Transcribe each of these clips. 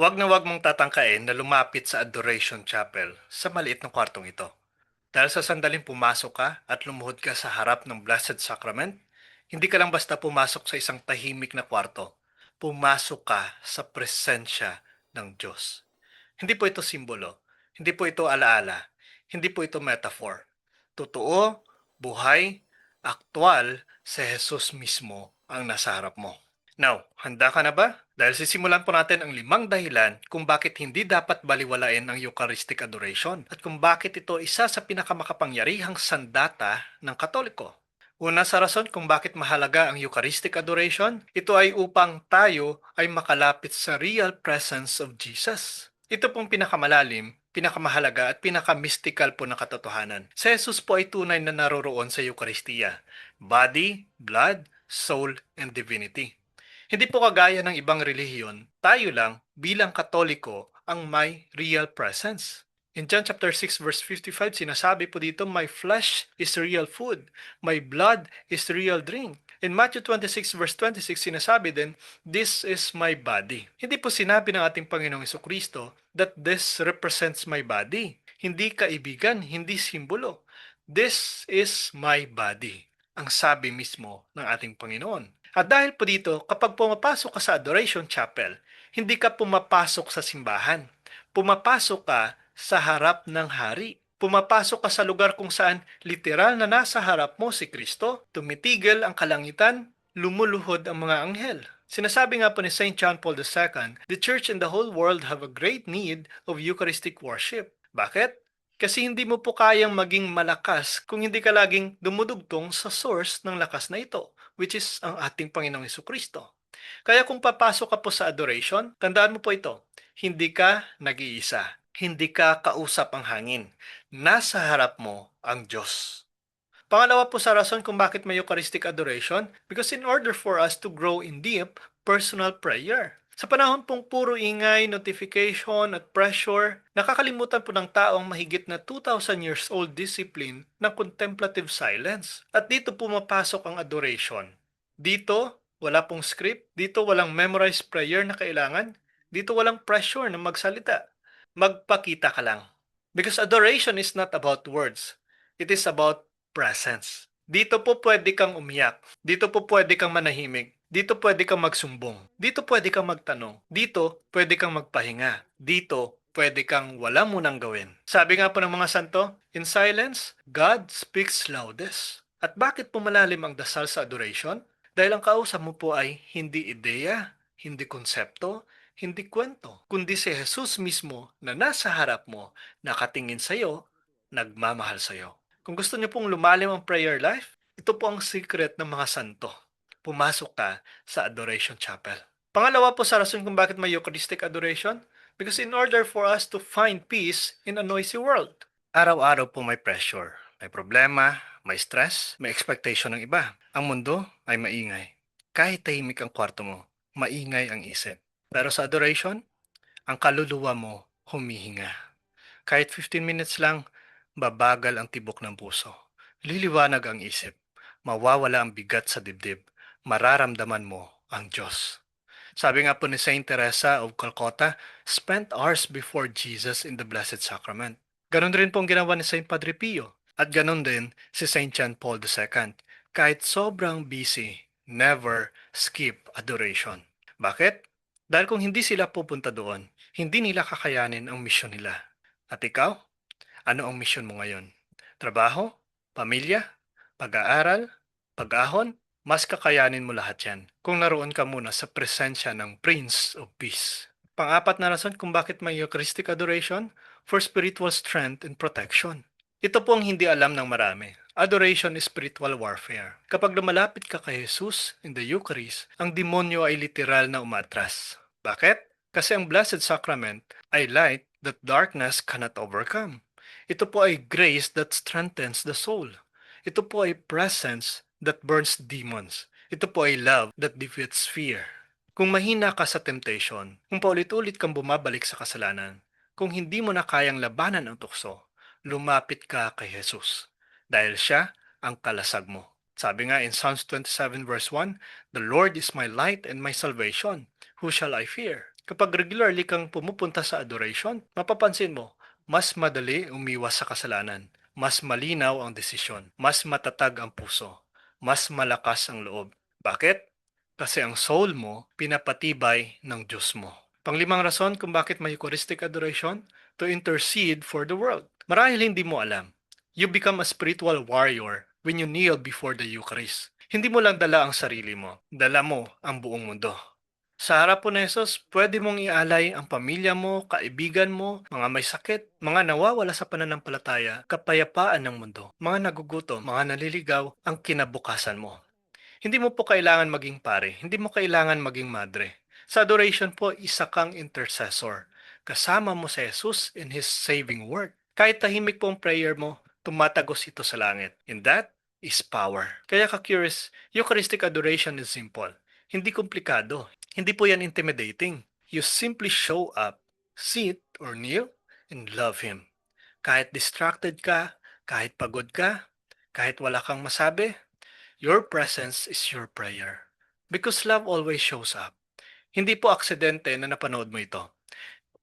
Huwag mong tatangkain na lumapit sa Adoration Chapel sa maliit na kwartong ito. Dahil sa sandaling pumasok ka at lumuhod ka sa harap ng Blessed Sacrament, hindi ka lang basta pumasok sa isang tahimik na kwarto. Pumasok ka sa presensya ng Diyos. Hindi po ito simbolo. Hindi po ito alaala. Hindi po ito metaphor. Totoo, buhay, aktwal si Jesus mismo ang nasa harap mo. Now, handa ka na ba? Dahil sisimulan po natin ang 5 dahilan kung bakit hindi dapat baliwalain ang Eucharistic Adoration at kung bakit ito isa sa pinakamakapangyarihang sandata ng Katoliko. Una sa rason kung bakit mahalaga ang Eucharistic Adoration, ito ay upang tayo ay makalapit sa real presence of Jesus. Ito pong pinakamalalim, pinakamahalaga at pinakamystical po na katotohanan. Si Jesus po ay tunay na naroroon sa Eucharistia. Body, blood, soul, and divinity. Hindi po kagaya ng ibang relihiyon, tayo lang bilang Katoliko ang may real presence. In John chapter 6 verse 55, sinasabi po dito, my flesh is real food, my blood is real drink. In Matthew 26 verse 26, sinasabi din, this is my body. Hindi po sinabi ng ating Panginoong Jesucristo that this represents my body. Hindi kaibigan, hindi simbolo. This is my body. Ang sabi mismo ng ating Panginoon. At dahil po dito, kapag pumapasok ka sa Adoration Chapel, hindi ka pumapasok sa simbahan. Pumapasok ka sa harap ng hari. Pumapasok ka sa lugar kung saan literal na nasa harap mo si Kristo, tumitigil ang kalangitan, lumuluhod ang mga anghel. Sinasabi nga po ni St. John Paul II, the Church and the whole world have a great need of Eucharistic worship. Bakit? Kasi hindi mo po kayang maging malakas kung hindi ka laging dumudugtong sa source ng lakas na ito, which is ang ating Panginoong Jesucristo. Kaya kung papasok ka po sa adoration, tandaan mo po ito, hindi ka nag-iisa. Hindi ka kausap ang hangin. Nasa harap mo ang Diyos. Pangalawa po sa rason kung bakit may Eucharistic adoration, because in order for us to grow in deep personal prayer. Sa panahon pong puro ingay, notification at pressure, nakakalimutan po ng tao ang mahigit na 2,000 years old discipline ng contemplative silence. At dito pumapasok ang adoration. Dito, wala pong script. Dito walang memorized prayer na kailangan. Dito walang pressure na magsalita. Magpakita ka lang. Because adoration is not about words. It is about presence. Dito po pwede kang umiyak. Dito po pwede kang manahimik. Dito pwede kang magsumbong. Dito pwede kang magtanong. Dito pwede kang magpahinga. Dito pwede kang wala munang gawin. Sabi nga po ng mga santo, in silence, God speaks loudest. At bakit pumalalim ang dasal sa adoration? Dahil ang kausap mo po ay hindi ideya, hindi konsepto, hindi kwento, kundi si Jesus mismo na nasa harap mo, nakatingin sa iyo, nagmamahal sa iyo. Kung gusto niyo pong lumalim ang prayer life, ito po ang secret ng mga santo. Pumasok ka sa Adoration Chapel. Pangalawa po sa rason kung bakit may Eucharistic Adoration, because in order for us to find peace in a noisy world. Araw-araw po may pressure, may problema, may stress, may expectation ng iba. Ang mundo ay maingay. Kahit tahimik ang kwarto mo, maingay ang isip. Pero sa adoration, ang kaluluwa mo humihinga. Kahit 15 minutes lang, babagal ang tibok ng puso. Liliwanag ang isip. Mawawala ang bigat sa dibdib. Mararamdaman mo ang Diyos. Sabi nga po ni Saint Teresa of Calcutta, spent hours before Jesus in the Blessed Sacrament. Ganon rin pong ginawa ni Saint Padre Pio. At ganon din si Saint John Paul II. Kahit sobrang busy, never skip adoration. Bakit? Dahil kung hindi sila pupunta doon, hindi nila kakayanin ang misyon nila. At ikaw? Ano ang misyon mo ngayon? Trabaho? Pamilya? Pag-aaral? Pag-ahon? Mas kakayanin mo lahat yan kung naroon ka muna sa presensya ng Prince of Peace. Pang-apat na rason kung bakit may Eucharistic adoration, for spiritual strength and protection. Ito po ang hindi alam ng marami. Adoration is spiritual warfare. Kapag lumalapit ka kay Jesus in the Eucharist, ang demonyo ay literal na umatras. Bakit? Kasi ang Blessed Sacrament ay light that darkness cannot overcome. Ito po ay grace that strengthens the soul. Ito po ay presence that burns demons. Ito po ay love that defeats fear. Kung mahina ka sa temptation, kung paulit-ulit kang bumabalik sa kasalanan, kung hindi mo na kayang labanan ang tukso, lumapit ka kay Jesus. Dahil siya ang kalasag mo. Sabi nga in Psalms 27 verse 1, the Lord is my light and my salvation. Who shall I fear? Kapag regularly kang pumupunta sa adoration, mapapansin mo, mas madali umiwas sa kasalanan, mas malinaw ang desisyon, mas matatag ang puso, mas malakas ang loob. Bakit? Kasi ang soul mo pinapatibay ng Diyos mo. Panglimang rason kung bakit may Eucharistic adoration, to intercede for the world. Marahil hindi mo alam, you become a spiritual warrior when you kneel before the Eucharist. Hindi mo lang dala ang sarili mo, dala mo ang buong mundo. Sa harap po ni Jesus, pwede mong ialay ang pamilya mo, kaibigan mo, mga may sakit, mga nawawala sa pananampalataya, kapayapaan ng mundo, mga nagugutom, mga naliligaw, ang kinabukasan mo. Hindi mo po kailangan maging pare, hindi mo kailangan maging madre. Sa adoration po, isa kang intercessor. Kasama mo si Jesus in His saving work. Kahit tahimik po ang prayer mo, tumatagos ito sa langit. And that is power. Kaya ka-curious, Eucharistic adoration is simple. Hindi komplikado. Hindi po yan intimidating. You simply show up, sit or kneel, and love Him. Kahit distracted ka, kahit pagod ka, kahit wala kang masabi, your presence is your prayer. Because love always shows up. Hindi po aksidente na napanood mo ito.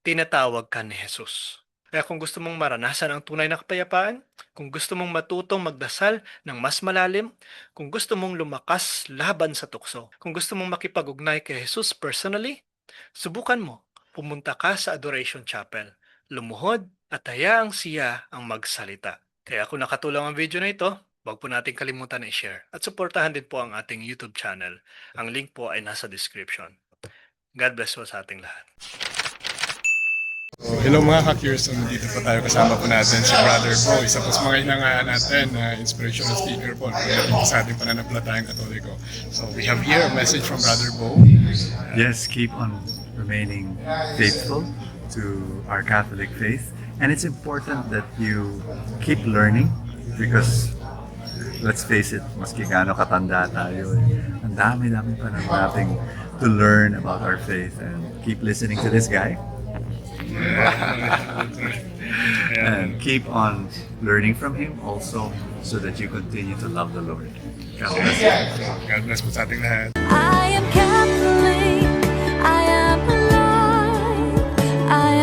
Tinatawag ka ni Jesus. Kaya kung gusto mong maranasan ang tunay na kapayapaan, kung gusto mong matutong magdasal ng mas malalim, kung gusto mong lumakas laban sa tukso, kung gusto mong makipag-ugnay kay Jesus personally, subukan mo. Pumunta ka sa Adoration Chapel, lumuhod at hayaang siya ang magsalita. Kaya kung nakatulong ang video na ito, huwag po natin kalimutan na i-share at suportahan din po ang ating YouTube channel. Ang link po ay nasa description. God bless po sa ating lahat. So, hello mga ka-curious, nandito po tayo, kasama po natin si Brother Bo, isa po sa mga hinangaan natin na inspirational speaker po sa ating pananampalatayang Katoliko. So we have here a message from Brother Bo. Yes, keep on remaining faithful to our Catholic faith. And it's important that you keep learning because let's face it, maski gaano katanda tayo, ang dami-dami pa nating to learn about our faith, and keep listening to this guy. And keep on learning from him also so that you continue to love the Lord. God bless you. God bless po sa ating lahat. I am Catholic, I am alive, I